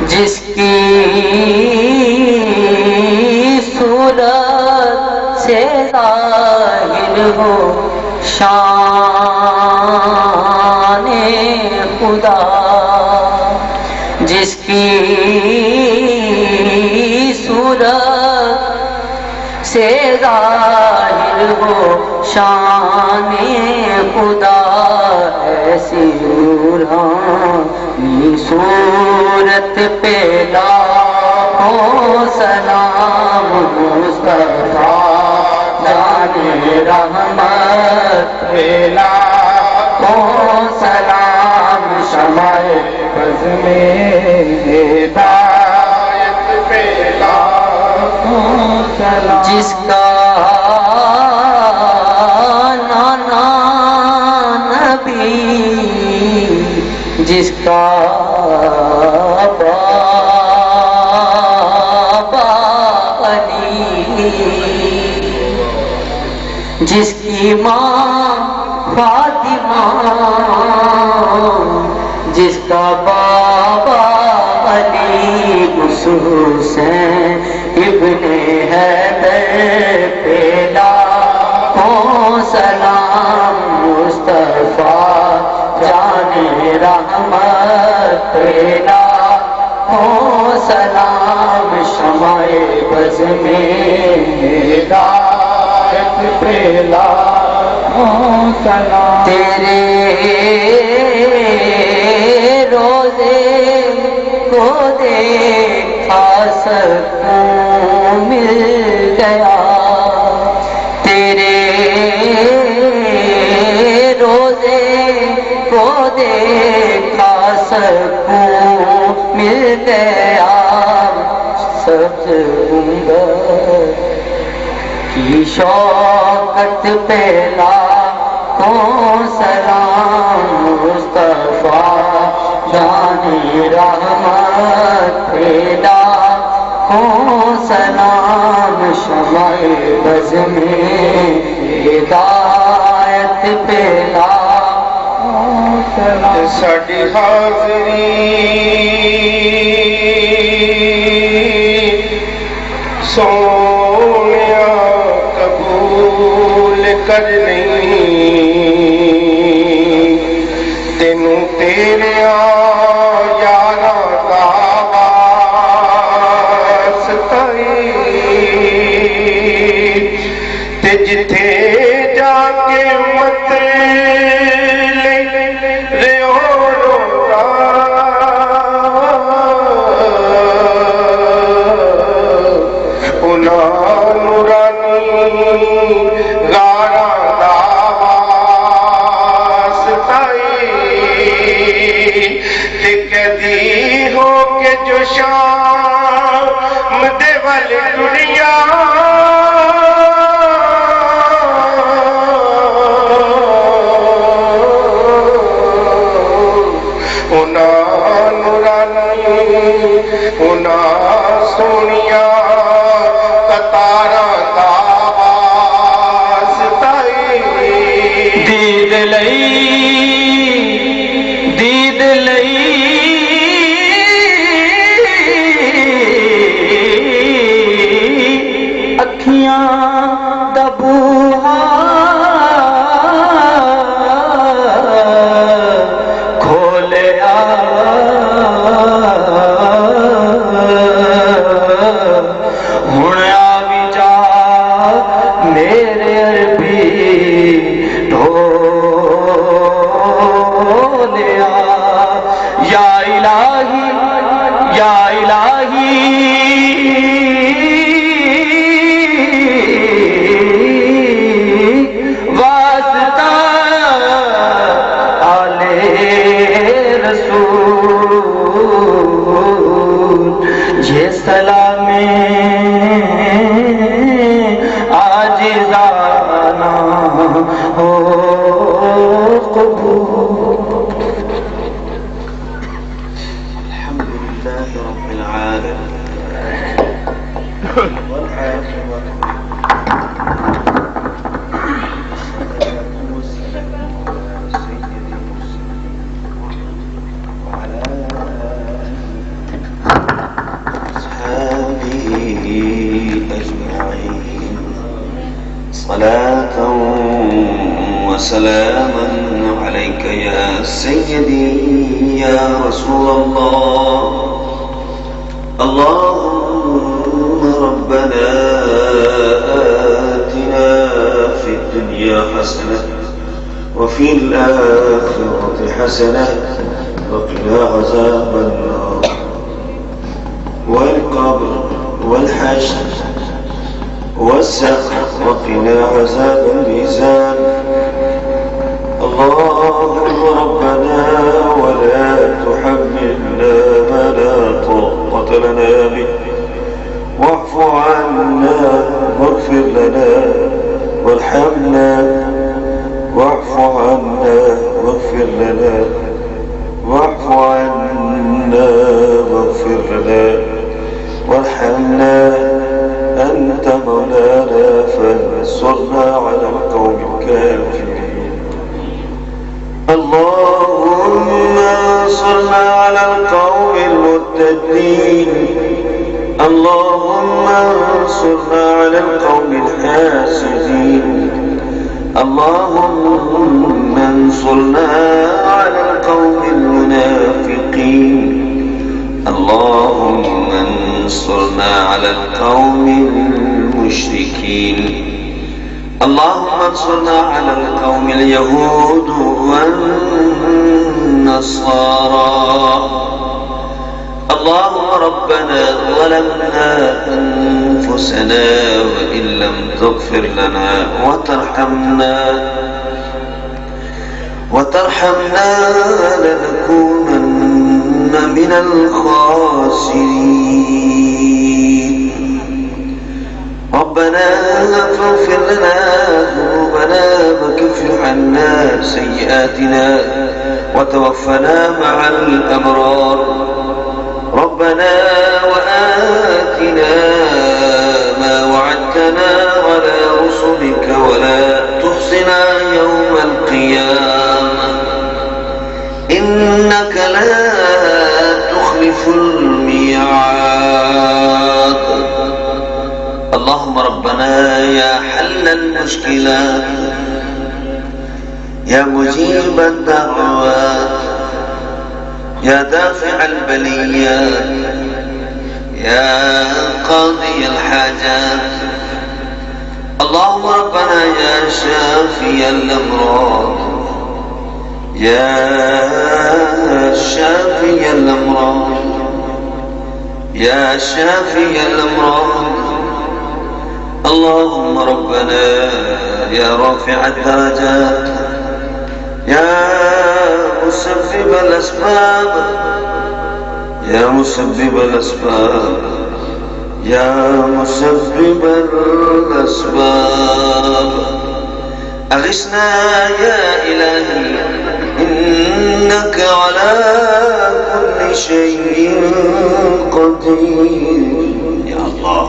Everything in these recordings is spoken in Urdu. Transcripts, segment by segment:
جس کی صورت سے ظاہر ہو شان خدا، جس کی صورت سے ظاہر ہو شان خدا، ایسی نورانی صورت پہ لاکھوں سلام، مصطفیٰ جان رحمت پہ لاکھوں سلام، شمع بز میں ہدایت پہ لاکھوں سلام، جس کا نانا نبی، جس کا بابا علی، جس کی ماں فاطمہ، جس کا بابا علی، اس حسین ابن حیدر پہ لاکھوں سلام، مصطفیٰ جان رحمت پہ لاکھوں سلام، شمع بز میں ہدایت پہ لاکھوں سلام، تیرے روزے کو دیکھا سکون مل گیا، تیرے روزے کو دیکھا سکون مل گیا، سبز گنبد کی شوکت پہ لاکھوں سلام، مصطفیٰ جان رحمت پہ لاکھوں سلام، شمع بز میں ہدایت پہ لاکھوں سلام، ساڈی حاضری سونیا قبول کرنی، تینوں تیریاں یاراں دا واسطہ تے جتھے جا کے مت شام دے والے دنیا اونا نورانی اونا سونیا قطاراں دا واسطہ دید لئی دید لئی اکھیاں دا بوہا کھولیا، ہن آ بھی جا میرے عربی ڈھولیا، یا الہی یا الہی یہ سلام عاجزانہ ہو قبول۔ الحمدللہ رب العالمین والعاقبۃ والسلام على سيد المرسلين وعلى صلاة وسلاما عليك يا سيدي يا رسول الله. اللهم ربنا آتنا في الدنيا حسنة وفي الآخرة حسنة وقنا عذاب النار والقبر والحشر والسقف وقنا عذاب الميزان. اللهم ربنا ولا تحملنا ما لا طاقة لنا به واعف عنا واغفر لنا وارحمنا واعف عنا واغفر لنا واعف عنا واغفر لنا وارحمنا أنت مولانا فانصرنا على القوم الكافرين. اللهم انصرنا على القوم المرتدين. اللهم انصرنا على القوم الحاسدين. اللهم انصرنا على القوم المنافقين. اللهم انصرنا على القوم المشركين. اللهم انصرنا على القوم اليهود والنصارى. اللهم ربنا ظلمنا أنفسنا وإن لم تغفر لنا وترحمنا لنكونن من الخاسرين. ربنا فاغفر لنا ذنوبنا وكفر عنا سيئاتنا وتوفنا مع الأبرار. ربنا وآتنا ما وعدتنا على رسلك ولا تخزنا يوم القيامة إنك لا تخلف الميعاد. اللهم ربنا يا حل المشكلات يا مجيب الدعوات يا دافع البليات يا قاضي الحاجات. اللهم ربنا يا شافي الأمراض يا شافي الأمراض يا شافي الأمراض. اللهم ربنا يا رافع الدرجات يا مسبب الأسباب يا مسبب الأسباب يا مسبب الأسباب. أغثنا يا إلهي إنك على كل شيء قدير. يا الله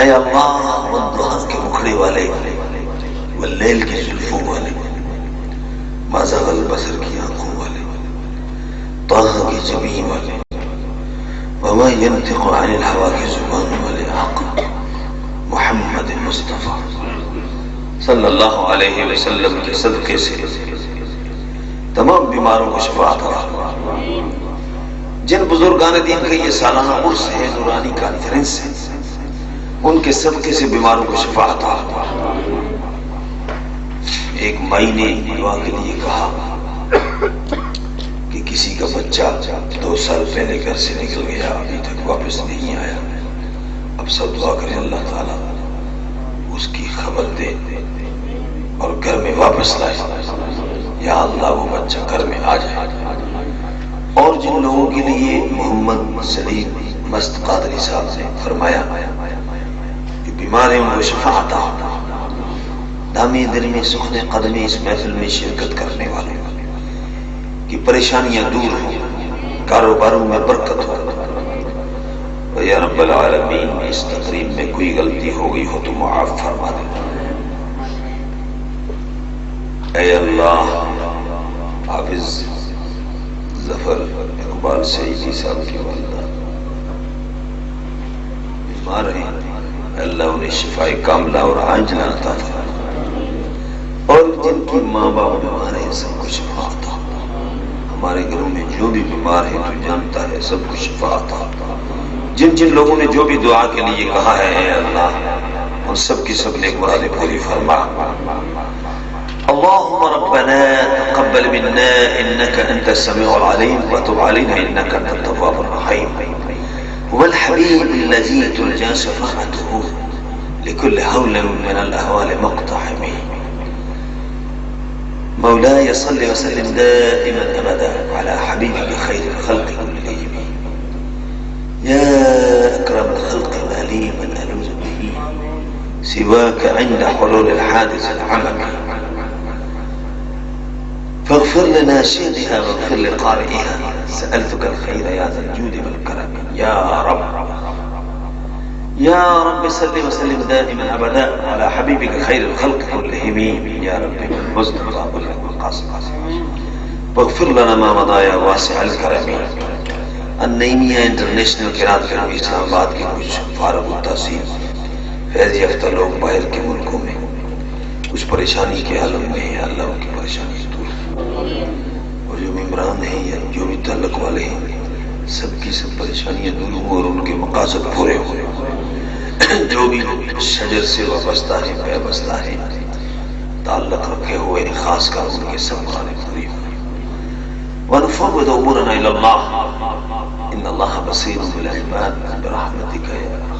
اے اللہ والضحا کے مکھڑے والے واللیل کی زلفوں والے ما زاغ البصر کی آنکھوں والے طه کی زمین والے وما ينطق عن الهوى کی زبان والے آقا محمد مصطفیٰ صلی اللہ علیہ وسلم کے صدقے سے تمام بیماروں کو شفا عطا فرما۔ جن بزرگان دین کا یہ سالانہ عرس ہے، نورانی کانفرنس ہے، ان کے صدقے سے بیماروں کو شفا عطا فرما۔ ایک مائی نے دعا کے لیے کہا کہ کسی کا بچہ 2 سال پہلے گھر سے نکل گیا، ابھی تک واپس نہیں آیا، اب سب دعا کریں اللہ تعالیٰ اس کی خبر دے اور گھر میں واپس لائے، یا اللہ وہ بچہ گھر میں آ جائے۔ اور جن لوگوں کے لیے محمد سلیم مست قادری صاحب نے فرمایا کہ بیمار ہیں وہ شفا عطا ہو، دامی دل میں سخن قدم اس محفل میں شرکت کرنے والوں کی پریشانیاں دور ہوں، کاروباروں میں برکت ہو، یا رب العالمین اس تقریب میں کوئی غلطی ہو گئی ہو تو معاف فرما دے۔ اے اللہ حافظ ظفر اقبال سعیدی صاحب کی والدہ بیمار ہیں، اللہ انہیں شفاء کاملہ اور عاجلہ عطا فرما، اور جن کی ماں باپ بیمار ہیں سب کو شفا عطا فرما۔ ہمارے گھروں میں جو بھی بیمار ہے تو جانتا ہے، سب کو شفا عطا فرما۔ جن جن لوگوں نے جو بھی دعا کے لیے کہا ہے اے اللہ ان سب کی سب نیک مرادیں پوری فرما۔ اللهم ربنا تقبل منا انك انت السميع العليم وتب علينا انك انت التواب الرحيم هو الحبيب الذي ترجى شفاعته لكل هول من الاهوال مقتحم مولاي صل وسلم دائما ابدا على حبيبك خير الخلق كلهم يا اكرم الخلق ما لي من الوذ به سواك عند حلول الحادث العممي فاغفر لنا شيخها واغفر لقارئها سألتك الخير يا ذا الجود والكرم يا رب صل وسلم دائما ابدا على حبيبك خير الخلق كلهم يا رب بالمصطفى والقاسم واغفر لنا ما مضى يا واسع الكرم۔ النعیمیہ انٹرنیشنل قرآن اکیڈمی اسلام آباد کے کچھ فارغ التحصیل فیض یافتہ لوگ باہر کے ملکوں میں کچھ پریشانی کے عالم میں ہیں، اللہ ان کی پریشانی دور، اور جو ممبران ہیں یا جو بھی تعلق والے ہیں سب کی سب پریشانیاں دور ہوں اور ان کے مقاصد پورے ہوں۔ جو بھی شجر سے وابستہ ہیں پیوستہ ہیں تعلق رکھے ہوئے خاص کر ان کے سب مرانے پوری ہوں۔ ونفوض امورنا الى الله ان الله بصير بالعباد برحمتك يا